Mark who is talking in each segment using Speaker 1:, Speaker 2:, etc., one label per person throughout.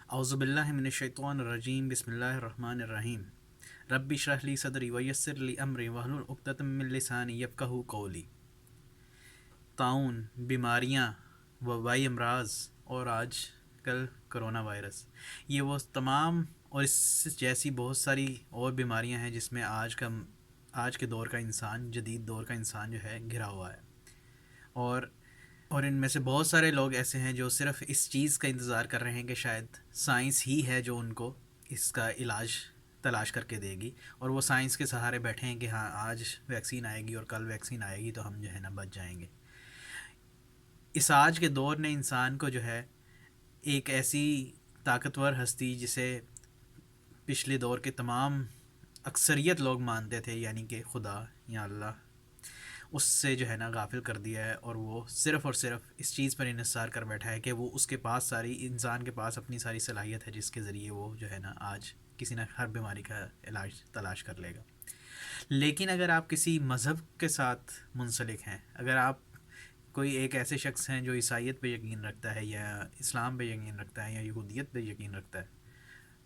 Speaker 1: اعوذ باللہ من الشیطان الرجیم بسم اللہ الرحمن الرحیم ربی اشرح لی صدری ویسر لی امری واحلل عقدۃ من لسانی یفقہوا قولی۔ طاعون، بیماریاں، وبائی امراض اور آج کل کرونا وائرس، یہ وہ تمام اور اس جیسی بہت ساری اور بیماریاں ہیں جس میں آج کے دور کا انسان، جدید دور کا انسان جو ہے گھرا ہوا ہے۔ اور ان میں سے بہت سارے لوگ ایسے ہیں جو صرف اس چیز کا انتظار کر رہے ہیں کہ شاید سائنس ہی ہے جو ان کو اس کا علاج تلاش کر کے دے گی، اور وہ سائنس کے سہارے بیٹھے ہیں کہ ہاں آج ویکسین آئے گی اور کل ویکسین آئے گی تو ہم جو ہے نا بچ جائیں گے۔ اس آج کے دور نے انسان کو جو ہے ایک ایسی طاقتور ہستی جسے پچھلے دور کے تمام اکثریت لوگ مانتے تھے، یعنی کہ خدا یا اللہ، اس سے جو ہے نا غافل کر دیا ہے، اور وہ صرف اور صرف اس چیز پر انحصار کر بیٹھا ہے کہ وہ اس کے پاس انسان کے پاس اپنی ساری صلاحیت ہے جس کے ذریعے وہ جو ہے نا آج کسی نہ ہر بیماری کا علاج تلاش کر لے گا۔ لیکن اگر آپ کسی مذہب کے ساتھ منسلک ہیں، اگر آپ کوئی ایک ایسے شخص ہیں جو عیسائیت پہ یقین رکھتا ہے یا اسلام پہ یقین رکھتا ہے یا یہودیت پہ یقین رکھتا ہے،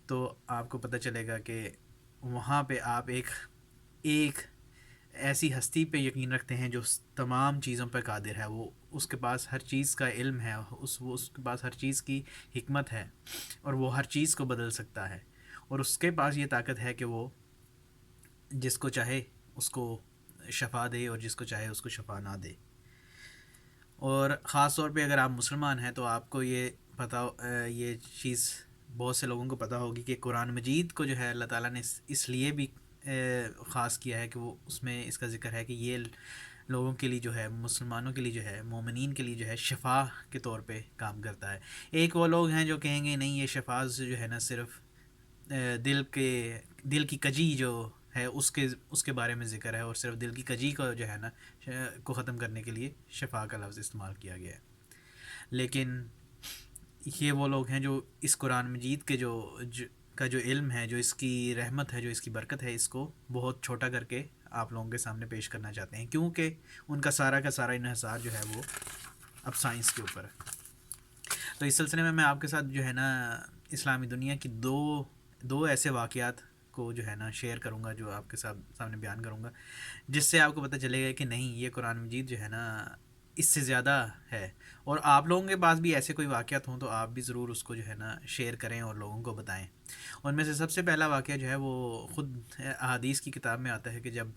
Speaker 1: تو آپ کو پتہ چلے گا کہ وہاں پہ آپ ایک ایسی ہستی پہ یقین رکھتے ہیں جو تمام چیزوں پہ قادر ہے، وہ اس کے پاس ہر چیز کا علم ہے، اس کے پاس ہر چیز کی حکمت ہے، اور وہ ہر چیز کو بدل سکتا ہے، اور اس کے پاس یہ طاقت ہے کہ وہ جس کو چاہے اس کو شفا دے اور جس کو چاہے اس کو شفا نہ دے۔ اور خاص طور پہ اگر آپ مسلمان ہیں تو آپ کو یہ چیز بہت سے لوگوں کو پتہ ہوگی کہ قرآن مجید کو جو ہے اللہ تعالیٰ نے اس لیے بھی خاص کیا ہے کہ وہ اس میں اس کا ذکر ہے کہ یہ لوگوں کے لیے جو ہے، مسلمانوں کے لیے جو ہے، مومنین کے لیے جو ہے شفا کے طور پہ کام کرتا ہے۔ ایک وہ لوگ ہیں جو کہیں گے نہیں، یہ شفا جو ہے نا صرف دل کی کجی جو ہے اس کے بارے میں ذکر ہے، اور صرف دل کی کجی کو جو ہے نا کو ختم کرنے کے لیے شفا کا لفظ استعمال کیا گیا ہے۔ لیکن یہ وہ لوگ ہیں جو اس قرآن مجید کے جو علم ہے، جو اس کی رحمت ہے، جو اس کی برکت ہے، اس کو بہت چھوٹا کر کے آپ لوگوں کے سامنے پیش کرنا چاہتے ہیں، کیونکہ ان کا سارا انحصار جو ہے وہ اب سائنس کے اوپر ہے۔ تو اس سلسلے میں آپ کے ساتھ جو ہے نا اسلامی دنیا کی دو ایسے واقعات کو جو ہے نا شیئر کروں گا، جو آپ کے سامنے بیان کروں گا، جس سے آپ کو پتہ چلے گا کہ نہیں، یہ قرآن مجید جو ہے نا اس سے زیادہ ہے۔ اور آپ لوگوں کے پاس بھی ایسے کوئی واقعات ہوں تو آپ بھی ضرور اس کو جو ہے نا شیئر کریں اور لوگوں کو بتائیں۔ ان میں سے سب سے پہلا واقعہ جو ہے وہ خود احادیث کی کتاب میں آتا ہے کہ جب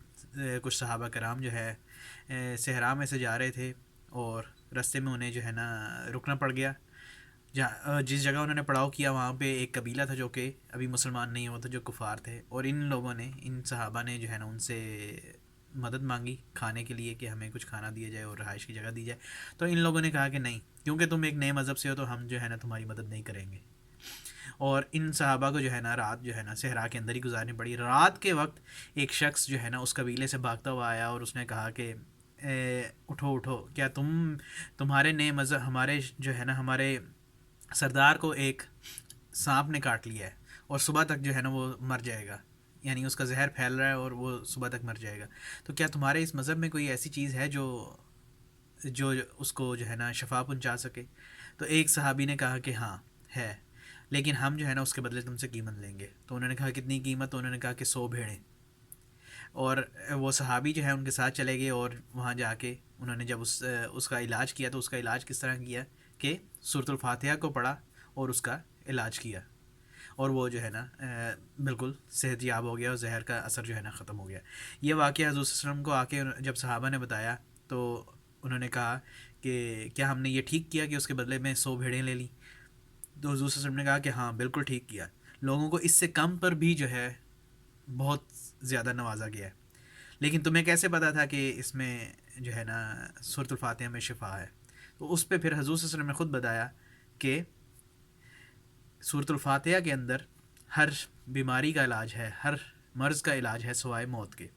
Speaker 1: کچھ صحابہ کرام جو ہے صحرا میں سے جا رہے تھے، اور رستے میں انہیں جو ہے نا رکنا پڑ گیا۔ جس جگہ انہوں نے پڑاؤ کیا وہاں پہ ایک قبیلہ تھا جو کہ ابھی مسلمان نہیں ہوا تھا، جو کفار تھے، اور ان صحابہ نے جو ہے نا ان سے مدد مانگی کھانے کے لیے کہ ہمیں کچھ کھانا دیا جائے اور رہائش کی جگہ دی جائے۔ تو ان لوگوں نے کہا کہ نہیں، کیونکہ تم ایک نئے مذہب سے ہو تو ہم جو ہے نا تمہاری مدد نہیں کریں گے۔ اور ان صحابہ کو جو ہے نا رات جو ہے نا صحرا کے اندر ہی گزارنی پڑی۔ رات کے وقت ایک شخص جو ہے نا اس قبیلے سے بھاگتا ہوا آیا اور اس نے کہا کہ اٹھو اٹھو، کیا تمہارے نئے مذہب، ہمارے جو ہے نا ہمارے سردار کو ایک سانپ نے کاٹ لیا ہے اور صبح تک جو ہے نا وہ مر جائے گا، یعنی اس کا زہر پھیل رہا ہے اور وہ صبح تک مر جائے گا، تو کیا تمہارے اس مذہب میں کوئی ایسی چیز ہے جو اس کو جو ہے نا شفا پہنچا سکے؟ تو ایک صحابی نے کہا کہ ہاں ہے، لیکن ہم جو ہے نا اس کے بدلے تم سے قیمت لیں گے۔ تو انہوں نے کہا کتنی قیمت؟ تو انہوں نے کہا کہ 100 بھیڑیں۔ اور وہ صحابی جو ہے ان کے ساتھ چلے گئے، اور وہاں جا کے انہوں نے جب اس کا علاج کیا، تو اس کا علاج کس طرح کیا کہ سورۃ الفاتحہ کو پڑھا اور اس کا علاج کیا، اور وہ جو ہے نا بالکل صحت یاب ہو گیا اور زہر کا اثر جو ہے نا ختم ہو گیا۔ یہ واقعہ حضور صلی اللہ علیہ وسلم کو آ کے جب صحابہ نے بتایا تو انہوں نے کہا کہ کیا ہم نے یہ ٹھیک کیا کہ اس کے بدلے میں 100 بھیڑیں لے لیں؟ تو حضور صلی اللہ علیہ وسلم نے کہا کہ ہاں بالکل ٹھیک کیا، لوگوں کو اس سے کم پر بھی جو ہے بہت زیادہ نوازا گیا ہے، لیکن تمہیں کیسے پتا تھا کہ اس میں جو ہے نا سورۃ الفاتحہ میں شفا ہے؟ تو اس پہ پھر حضور صلی اللہ علیہ وسلم نے خود بتایا کہ سورۃ الفاتحہ کے اندر ہر بیماری کا علاج ہے، ہر مرض کا علاج ہے سوائے موت کے،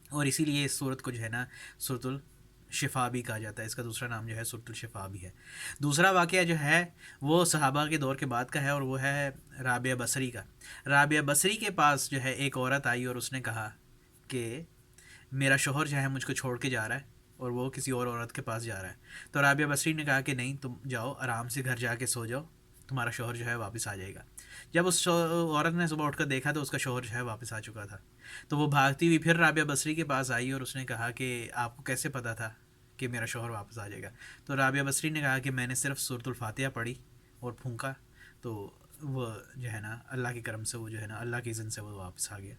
Speaker 1: اور اسی لیے اس صورت کو جو ہے نا سورۃ الشفا بھی کہا جاتا ہے، اس کا دوسرا نام جو ہے سورۃ الشفا بھی ہے۔ دوسرا واقعہ جو ہے وہ صحابہ کے دور کے بعد کا ہے، اور وہ ہے رابعہ بصری کا۔ رابعہ بصری کے پاس جو ہے ایک عورت آئی اور اس نے کہا کہ میرا شوہر جو ہے مجھ کو چھوڑ کے جا رہا ہے اور وہ کسی اور عورت کے پاس جا رہا ہے۔ تو رابعہ بصری نے کہا کہ نہیں، تم جاؤ آرام سے گھر جا کے سو جاؤ، تمہارا شوہر جو ہے واپس آ جائے گا. جب اس عورت نے صبح اٹھ کر دیکھا تو اس کا شوہر جو ہے واپس آ چکا تھا. تو وہ بھاگتی ہوئی پھر رابعہ بصری کے پاس آئی اور اس نے کہا کہ آپ کو کیسے پتہ تھا کہ میرا شوہر واپس آ جائے گا؟ تو رابعہ بصری نے کہا کہ میں نے صرف سورۃ الفاتحہ پڑھی اور پھونکا تو وہ جو ہے نا اللہ کے کرم سے وہ جو ہے نا اللہ کے اذن سے وہ واپس آ گیا.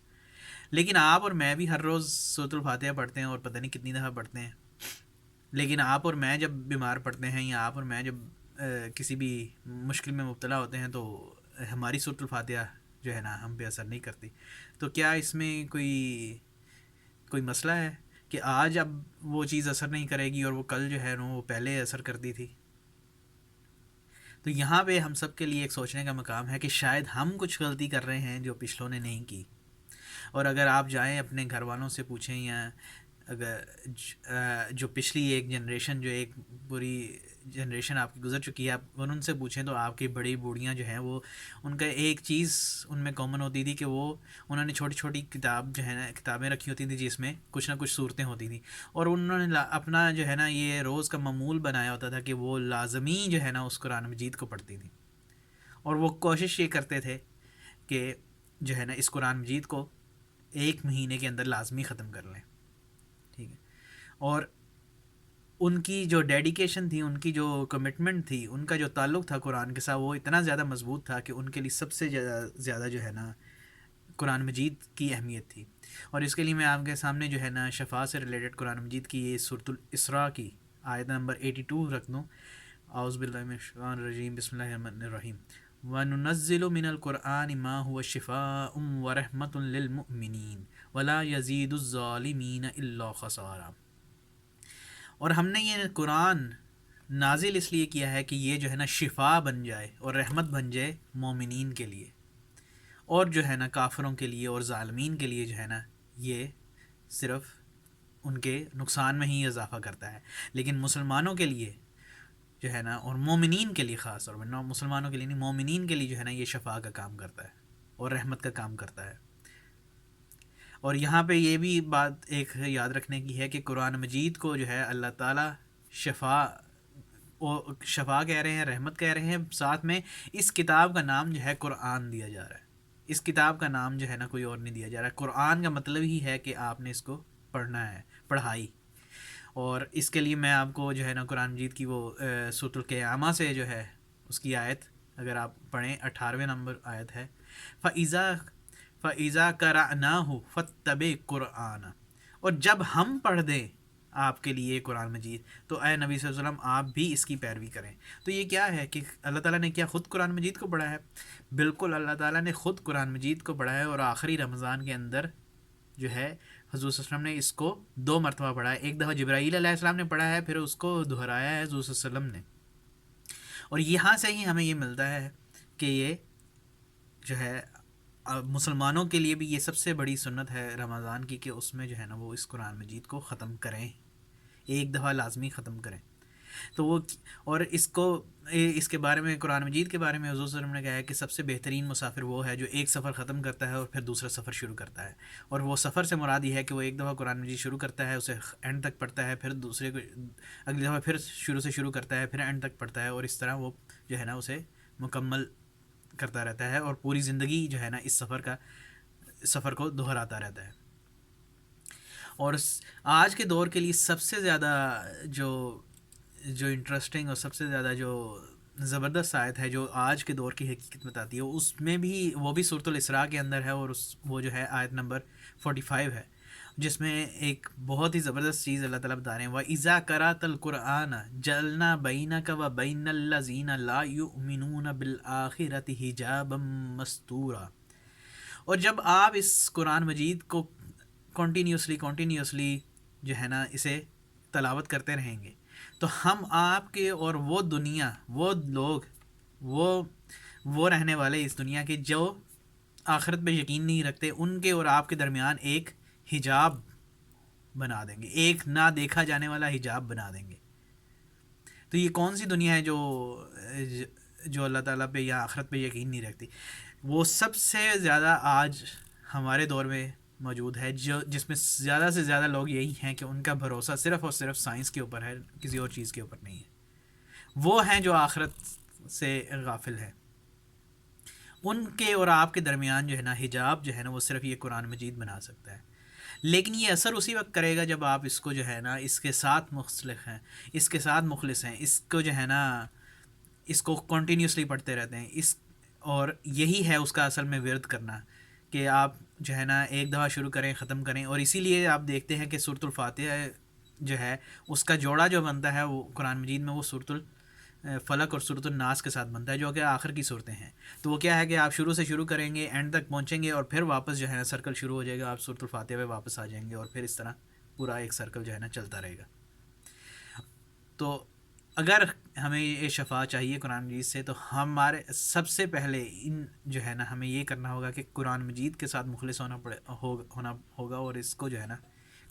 Speaker 1: لیکن آپ اور میں بھی ہر روز سورۃ الفاتحہ پڑھتے ہیں اور پتہ نہیں کتنی دفعہ پڑھتے ہیں. لیکن آپ اور میں جب بیمار پڑتے ہیں یا آپ اور میں جب کسی بھی مشکل میں مبتلا ہوتے ہیں تو ہماری سورۃ الفاتحہ جو ہے نا ہم پہ اثر نہیں کرتی. تو کیا اس میں کوئی مسئلہ ہے کہ آج اب وہ چیز اثر نہیں کرے گی اور وہ کل جو ہے نا وہ پہلے اثر کرتی تھی؟ تو یہاں پہ ہم سب کے لیے ایک سوچنے کا مقام ہے کہ شاید ہم کچھ غلطی کر رہے ہیں جو پچھلوں نے نہیں کی. اور اگر آپ جائیں اپنے گھر والوں سے پوچھیں یا اگر جو پچھلی ایک جنریشن جو ایک پوری جنریشن آپ کی گزر چکی ہے آپ ان سے پوچھیں تو آپ کی بڑی بوڑھیاں جو ہیں وہ ان کا ایک چیز ان میں کامن ہوتی تھی کہ وہ انہوں نے چھوٹی چھوٹی کتاب جو ہے نا کتابیں رکھی ہوتی تھیں جس میں کچھ نہ کچھ صورتیں ہوتی تھیں اور انہوں نے اپنا جو ہے نا یہ روز کا معمول بنایا ہوتا تھا کہ وہ لازمی جو ہے نا اس قرآن مجید کو پڑھتی تھیں اور وہ کوشش یہ کرتے تھے کہ جو ہے نا اس قرآن مجید کو ایک مہینے کے اندر لازمی ختم کر لیں. ٹھیک ہے. اور ان کی جو ڈیڈیکیشن تھی ان کی جو کمٹمنٹ تھی ان کا جو تعلق تھا قرآن کے ساتھ وہ اتنا زیادہ مضبوط تھا کہ ان کے لیے سب سے زیادہ جو ہے نا قرآن مجید کی اہمیت تھی. اور اس کے لیے میں آپ کے سامنے جو ہے نا شفا سے ریلیٹڈ قرآن مجید کی یہ سورۃ الاسراء کی آیت نمبر 82 رکھ دوں. اعوذ باللہ من الشیطان الرجیم بسم اللہ الرحمن الرحیم وَنُنَزِّلُ مِنَ الْقُرْآنِ مَا هُوَ شِفَاءٌ وَرَحْمَةٌ لِّلْمُؤْمِنِينَ وَلَا يَزِيدُ الظَّالِمِينَ إِلَّا خَسَارًا. اور ہم نے یہ قرآن نازل اس لیے کیا ہے کہ یہ جو ہے نا شفا بن جائے اور رحمت بن جائے مومنین کے لیے اور جو ہے نا کافروں کے لیے اور ظالمین کے لیے جو ہے نا یہ صرف ان کے نقصان میں ہی اضافہ کرتا ہے. لیکن مسلمانوں کے لیے جو ہے نا اور مومنین کے لیے خاص طور پر مسلمانوں کے لیے نہیں مومنین کے لیے جو ہے نا یہ شفا کا کام کرتا ہے اور رحمت کا کام کرتا ہے. اور یہاں پہ یہ بھی بات ایک یاد رکھنے کی ہے کہ قرآن مجید کو جو ہے اللہ تعالیٰ شفا کہہ رہے ہیں رحمت کہہ رہے ہیں ساتھ میں اس کتاب کا نام جو ہے قرآن دیا جا رہا ہے. اس کتاب کا نام جو ہے نا کوئی اور نہیں دیا جا رہا ہے. قرآن کا مطلب ہی ہے کہ آپ نے اس کو پڑھنا ہے پڑھائی. اور اس کے لیے میں آپ کو جو ہے نا قرآن مجید کی وہ سورۃ القیامہ سے جو ہے اس کی آیت اگر آپ پڑھیں 18ویں نمبر آیت ہے فَإِذَا قَرَأْنَاهُ فَاتَّبِعْ قُرْآنَ. اور جب ہم پڑھ دیں آپ کے لیے قرآن مجید تو اے نبی صلی اللہ علیہ وسلم آپ بھی اس کی پیروی کریں. تو یہ کیا ہے کہ اللہ تعالیٰ نے کیا خود قرآن مجید کو پڑھا ہے؟ بالکل اللہ تعالیٰ نے خود قرآن مجید کو پڑھا ہے اور آخری رمضان کے اندر جو ہے حضور صلی اللہ علیہ وسلم نے اس کو 2 مرتبہ پڑھا ہے. ایک دفعہ جبرائیل علیہ السلام نے پڑھا ہے پھر اس کو دہرایا ہے حضور صلی اللہ علیہ وسلم نے. اور یہاں سے ہی ہمیں یہ ملتا ہے کہ یہ جو ہے مسلمانوں کے لیے بھی یہ سب سے بڑی سنت ہے رمضان کی کہ اس میں جو ہے نا وہ اس قرآن مجید کو ختم کریں ایک دفعہ لازمی ختم کریں. تو وہ اور اس کے بارے میں قرآن مجید کے بارے میں حضور صلی اللہ علیہ وسلم نے کہا ہے کہ سب سے بہترین مسافر وہ ہے جو ایک سفر ختم کرتا ہے اور پھر دوسرا سفر شروع کرتا ہے. اور وہ سفر سے مراد یہ ہے کہ وہ ایک دفعہ قرآن مجید شروع کرتا ہے اسے اینڈ تک پڑھتا ہے پھر دوسرے کو اگلی دفعہ پھر شروع کرتا ہے پھر اینڈ تک پڑھتا ہے اور اس طرح وہ جو ہے نا اسے مکمل کرتا رہتا ہے اور پوری زندگی جو ہے نا اس سفر کو دہراتا رہتا ہے. اور آج کے دور کے لیے سب سے زیادہ جو انٹرسٹنگ اور سب سے زیادہ جو زبردست آیت ہے جو آج کے دور کی حقیقت بتاتی ہے اس میں بھی وہ بھی سورۃ الاسراء کے اندر ہے اور وہ جو ہے آیت نمبر 45 ہے جس میں ایک بہت ہی زبردست چیز اللہ تعالیٰ بتا رہے ہیں وَإِذَا قَرَأْتَ الْقُرْآنَ جَعَلْنَا بَيْنَكَ وَبَيْنَ الَّذِينَ لَا يُؤْمِنُونَ بِالْآخِرَةِ حِجَابًا مَسْتُورًا. اور جب آپ اس قرآن مجید کو کنٹینیوسلی جو ہے نا اسے تلاوت کرتے رہیں گے تو ہم آپ کے اور وہ دنیا وہ لوگ وہ رہنے والے اس دنیا کے جو آخرت پہ یقین نہیں رکھتے ان کے اور آپ کے درمیان ایک حجاب بنا دیں گے ایک نہ دیکھا جانے والا حجاب بنا دیں گے. تو یہ کون سی دنیا ہے جو اللہ تعالیٰ پہ یا آخرت پہ یقین نہیں رکھتی؟ وہ سب سے زیادہ آج ہمارے دور میں موجود ہے جس میں زیادہ سے زیادہ لوگ یہی ہیں کہ ان کا بھروسہ صرف اور صرف سائنس کے اوپر ہے کسی اور چیز کے اوپر نہیں ہے. وہ ہیں جو آخرت سے غافل ہے ان کے اور آپ کے درمیان جو ہے نا حجاب جو ہے نا وہ صرف یہ قرآن مجید بنا سکتا ہے. لیکن یہ اثر اسی وقت کرے گا جب آپ اس کو جو ہے نا اس کے ساتھ مخلص ہیں، اس کے ساتھ مخلص ہیں، اس کو جو ہے نا اس کو کنٹینیوسلی پڑھتے رہتے ہیں. اور یہی ہے اس کا اصل میں ورد کرنا، کہ آپ جو ہے نا ایک دفعہ شروع کریں ختم کریں. اور اسی لیے آپ دیکھتے ہیں کہ سورۃ الفاتحہ جو ہے اس کا جوڑا جو بنتا ہے وہ قرآن مجید میں وہ سورۃ الفلق اور سورۃ الناس کے ساتھ بنتا ہے، جو کہ آخر کی صورتیں ہیں. تو وہ کیا ہے کہ آپ شروع سے شروع کریں گے، اینڈ تک پہنچیں گے، اور پھر واپس جو ہے نا سرکل شروع ہو جائے گا، آپ سورۃ الفاتحہ پہ واپس آ جائیں گے، اور پھر اس طرح پورا ایک سرکل جو ہے نا چلتا رہے گا. تو اگر ہمیں یہ شفا چاہیے قرآن مجید سے، تو ہمارے سب سے پہلے جو ہے نا ہمیں یہ کرنا ہوگا کہ قرآن مجید کے ساتھ مخلص ہونا ہوگا، اور اس کو جو ہے نا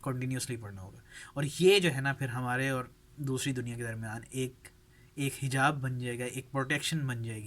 Speaker 1: کنٹینیوسلی پڑھنا ہوگا. اور یہ جو ہے نا پھر ہمارے اور دوسری دنیا کے درمیان ایک حجاب بن جائے گا، ایک پروٹیکشن بن جائے گی.